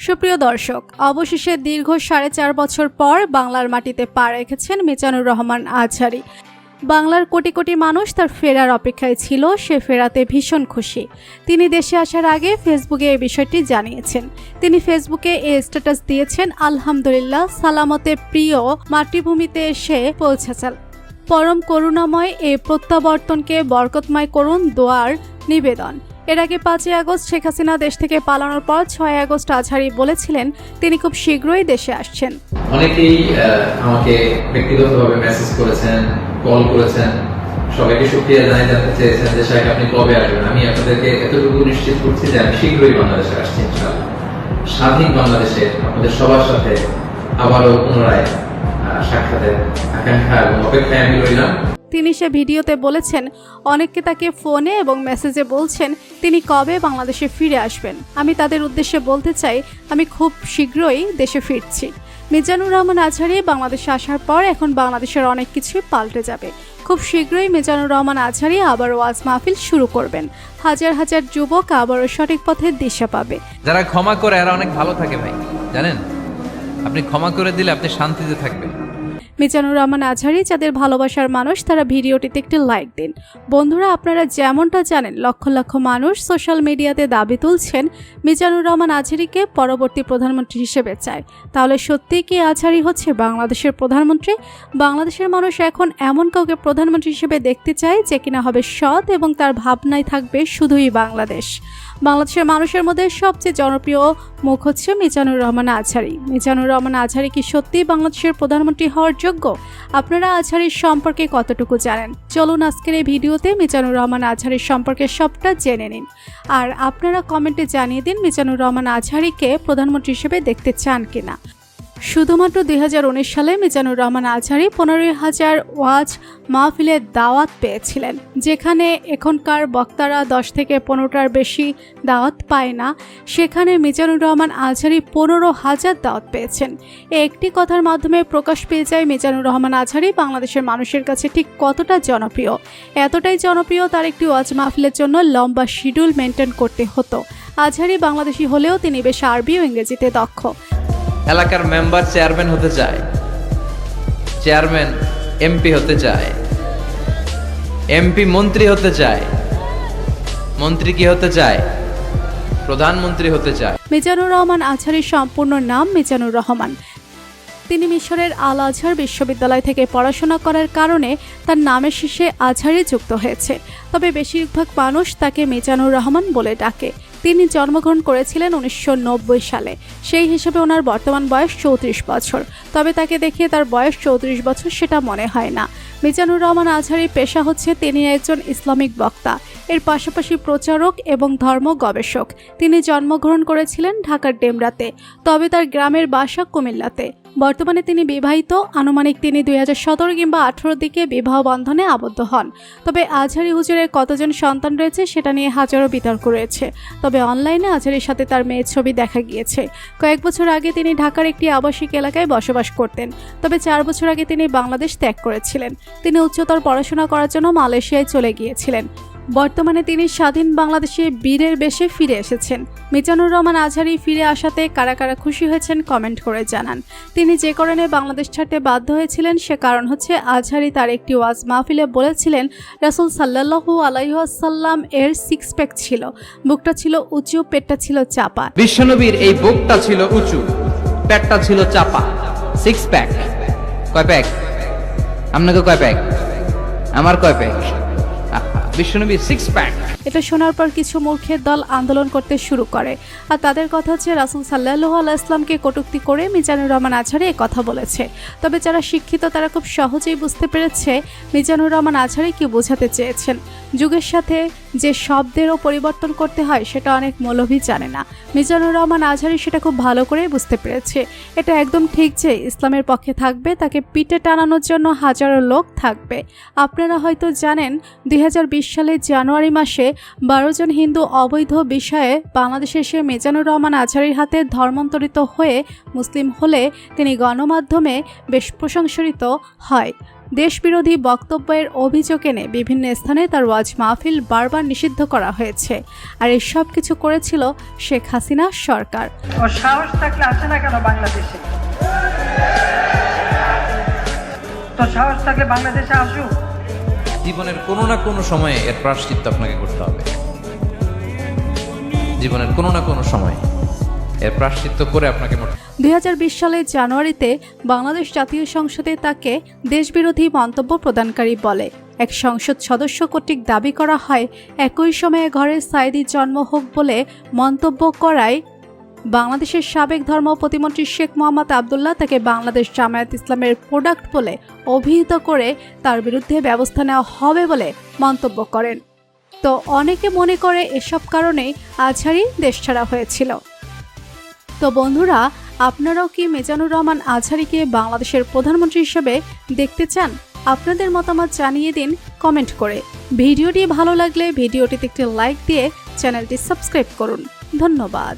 সুপ্রিয় দর্শক, অবশেষে দীর্ঘ 4.5 বছর পর বাংলার মাটিতে পা রেখেছেন মিজানুর রহমান আজহারী। বাংলার কোটি কোটি মানুষ তার ফেরার অপেক্ষায় ছিল। সে ফেরাতে ভীষণ খুশি। তিনি দেশে আসার আগে ফেসবুকে এই বিষয়টি জানিয়েছেন। তিনি ফেসবুকে এই স্ট্যাটাস দিয়েছেন, আলহামদুলিল্লাহ, সালামতে প্রিয় মাতৃভূমিতে এসে পৌঁছেছেন। পরম করুণাময় এই প্রত্যাবর্তনকে বরকতময় করুন দোয়ার নিবেদন। এর আগে 5 আগস্ট শেখ হাসিনা দেশ থেকে পালানোর পর 6 আগস্ট আজহারী বলেছিলেন তিনি খুব শীঘ্রই দেশে আসছেন। অনেকেই আমাকে ব্যক্তিগতভাবে মেসেজ করেছেন, কল করেছেন, সবাইকে শুকরিয়া জানাই, জানতে চেয়েছেন যে শাহেখ আপনি কবে আসবেন। আমি আপনাদেরকে এতটুকু নিশ্চিত করছি যে আমি শীঘ্রই বাংলাদেশে আসছি ইনশাআল্লাহ। স্বাধীন বাংলাদেশে আপনাদের সবার সাথে আবারও পুনরায় সাক্ষাতের আকাঙ্ক্ষা এবং অপেক্ষায় আমি রইলাম। তিনি সে ভিডিওতে বলেছেন, অনেকে তাকে ফোনে এবং মেসেজে বলছেন তিনি কবে বাংলাদেশে ফিরে আসবেন। আমি তাদের উদ্দেশ্যে বলতে চাই, আমি খুব শীঘ্রই দেশে ফিরছি। মিজানুর রহমান আজহারী বাংলাদেশে আসার পর এখন বাংলাদেশের অনেক কিছুই পাল্টে যাবে। খুব শীঘ্রই মিজানুর রহমান আজহারী আবারও ওয়াজ মাহফিল শুরু করবেন। হাজার হাজার যুবক আবারও সঠিক পথের দিশা পাবে। যারা ক্ষমা করে এরা অনেক ভালো থাকে ভাই, জানেন? আপনি ক্ষমা করে দিলে আপনি শান্তিতে থাকবেন। মিজানুর রহমান আজহারী যাদের ভালোবাসার মানুষ, তারা ভিডিওটিতে একটি লাইক দিন। বন্ধুরা, আপনারা যেমনটা জানেন, লক্ষ লক্ষ মানুষ সোশ্যাল মিডিয়াতে দাবি তুলছেন মিজানুর রহমান আজহারীকে পরবর্তী প্রধানমন্ত্রী হিসেবে চায়। তাহলে সত্যি কি আজহারী হচ্ছে বাংলাদেশের প্রধানমন্ত্রী? বাংলাদেশের মানুষ এখন এমন কাউকে প্রধানমন্ত্রী হিসেবে দেখতে চায় যে কিনা হবে সৎ এবং তার ভাবনায় থাকবে শুধুই বাংলাদেশ। বাংলাদেশের মানুষের মধ্যে সবচেয়ে জনপ্রিয় মুখ হচ্ছে মিজানুর রহমান আজহারী। মিজানুর রহমান আজহারী কি সত্যিই বাংলাদেশের প্রধানমন্ত্রী হওয়ার যোগ্য? আপনারা আজহারীর সম্পর্কে কতটুকু জানেন? চলুন আজকের এই ভিডিওতে মিজানুর রহমান আজহারীর সম্পর্কে সবটা জেনে নিন। আর আপনারা কমেন্টে জানিয়ে দিন মিজানুর রহমান আজহারীকে প্রধানমন্ত্রী হিসেবে দেখতে চান কিনা। শুধুমাত্র 2019 সালে মিজানুর রহমান আজহারী 15,000 ওয়াজ মাহফিলের দাওয়াত পেয়েছিলেন, যেখানে এখনকার বক্তারা 10 থেকে 15টার বেশি দাওয়াত পায় না। সেখানে মিজানুর রহমান আজহারী 15,000 দাওয়াত পেয়েছেন। একটি কথার মাধ্যমে প্রকাশ পেয়ে যায় মিজানুর রহমান আজহারী বাংলাদেশের মানুষের কাছে ঠিক কতটা জনপ্রিয়। এতটাই জনপ্রিয়, তার একটি ওয়াজ মাহফিলের জন্য লম্বা শিডিউল মেনটেন করতে হতো। আজহারী বাংলাদেশি হলেও তিনি বেশ আরবি ও ইংরেজিতে দক্ষ। এলাকার মেম্বার চেয়ারম্যান হতে চায়, চেয়ারম্যান এমপি হতে চায়, এমপি মন্ত্রী হতে চায়, মন্ত্রী কি হতে চায়? প্রধানমন্ত্রী হতে চায়। মিজানুর রহমান আজহারীর সম্পূর্ণ নাম মিজানুর রহমান। তিনি মিশরের আল আজহার বিশ্ববিদ্যালয় থেকে পড়াশোনা করার কারণে তার নামের শেষে আজহারী যুক্ত হয়েছে। তবে বেশিরভাগ মানুষ তাকে মিজানুর রহমান বলে ডাকে। তিনি জন্মগ্রহণ করেছিলেন 1990 সালে। সেই হিসেবে ওনার বর্তমান বয়স 34 বছর। তবে তাকে দেখে তার বয়স 34 বছর সেটা মনে হয় না। মিজানুর রহমান আজহারীর পেশা হচ্ছে তিনি একজন ইসলামিক বক্তা, এর পাশাপাশি প্রচারক এবং ধর্ম গবেষক। তিনি জন্মগ্রহণ করেছিলেন ঢাকার ডেমরাতে, তবে তার গ্রামের বাসা কুমিল্লাতে। বর্তমানে তিনি বিবাহিত। আনুমানিক তিনি 2017 কিংবা 18 দিকে বিবাহ বন্ধনে আবদ্ধ হন। তবে আজহারী হুজুরের কতজন সন্তান রয়েছে সেটা নিয়ে হাজারো বিতর্ক রয়েছে। তবে অনলাইনে আজহারীর সাথে তার মেয়ের ছবি দেখা গিয়েছে। কয়েক বছর আগে তিনি ঢাকার একটি আবাসিক এলাকায় বসবাস করতেন। তবে 4 বছর আগে তিনি বাংলাদেশ ত্যাগ করেছিলেন। তিনি উচ্চতর পড়াশোনা করার জন্য মালয়েশিয়ায় চলে গিয়েছিলেন। বর্তমানে তিনি স্বাধীন বাংলাদেশে বীরের বেশে ফিরে এসেছেন। মিজানুর রহমান আজহারী ফিরে আসাতে কারা কারা খুশি হয়েছেন কমেন্ট করে জানান। তিনি যে কারণে বাংলাদেশ ছাড়তে বাধ্য হয়েছিলেন সে কারণ হচ্ছে আজহারী তার একটি ওয়াজ মাহফিলে বলেছিলেন রাসূল সাল্লাল্লাহু আলাইহি ওয়াসাল্লাম এর 6 প্যাক ছিল, বুকটা ছিল উঁচু, পেটটা ছিল চাপা। বিশ্বনবীর এই বুকটা ছিল উঁচু, পেটটা ছিল চাপা। 6 প্যাক। কয় প্যাক? আপনাকে কয় প্যাক? আমার কয় প্যাক? বিশ্বনবী 6 প্যাক। এটা শোনার পর কিছু মূর্খের দল আন্দোলন করতে শুরু করে। আর তাদের কথা হচ্ছে রাসূল সাল্লাল্লাহু আলাইহি ওয়াসাল্লামকে কটূক্তি করে মিজানুর রহমান আজহারী এই কথা বলেছে। তবে যারা শিক্ষিত তারা খুব সহজেই বুঝতে পেরেছে মিজানুর রহমান আজহারী কি বোঝাতে চেয়েছেন। যুগের সাথে যে শব্দেরও পরিবর্তন করতে হয় সেটা অনেক মৌলভী জানে না। মিজানুর রহমান আজহারী সেটা খুব ভালো করেই বুঝতে পেরেছে। এটা একদম ঠিক যে ইসলামের পক্ষে থাকবে তাকে পিঠে টানানোর জন্য হাজারো লোক থাকবে। আপনারা হয়তো জানেন 2020 সালের জানুয়ারি মাসে 12 জন হিন্দু অবৈধ বিষয়ে বাংলাদেশে এসে মিজানুর রহমান আজহারীর হাতে ধর্মান্তরিত হয়ে মুসলিম হলে তিনি গণমাধ্যমে বেশ প্রশংসিত হয়। দেশবিরোধী বক্তব্যের অভিযোগ এনে বিভিন্ন স্থানে তার ওয়াজ মাহফিল বারবার নিষিদ্ধ করা হয়েছে। আর এই সব কিছু করেছিল শেখ হাসিনা সরকার। ও সাহস থাকলে আসে না কেন বাংলাদেশে? তো সাহস থাকলে বাংলাদেশে আসুক। জীবনের কোনো না কোনো সময়ে এর প্রায়শ্চিত্ত আপনাকে করতে হবে। জীবনের কোনো না কোনো সময়ে এর প্রায়শ্চিত্ত করে আপনাকে 2020 সালের জানুয়ারিতে বাংলাদেশ জাতীয় সংসদে তাকে দেশবিরোধী মন্তব্য প্রদানকারী বলে এক সংসদ সদস্য কর্তৃক দাবি করা হয়। একই সময়ে ঘরে সাইদির জন্ম হোক বলে মন্তব্য করায় বাংলাদেশের সাবেক ধর্ম প্রতিমন্ত্রী শেখ মোহাম্মদ আবদুল্লাহ তাকে বাংলাদেশ জামায়াত ইসলামের প্রোডাক্ট বলে অভিহিত করে তার বিরুদ্ধে ব্যবস্থা নেওয়া হবে বলে মন্তব্য করেন। তো অনেকে মনে করে এসব কারণেই আজহারী দেশছাড়া হয়েছিল। তো বন্ধুরা, আপনারাও কি মিজানুর রহমান আজহারীকে বাংলাদেশের প্রধানমন্ত্রী হিসেবে দেখতে চান? আপনাদের মতামত জানিয়ে দিন কমেন্ট করে। ভিডিওটি ভালো লাগলে ভিডিওটিতে একটি লাইক দিয়ে চ্যানেলটি সাবস্ক্রাইব করুন। ধন্যবাদ।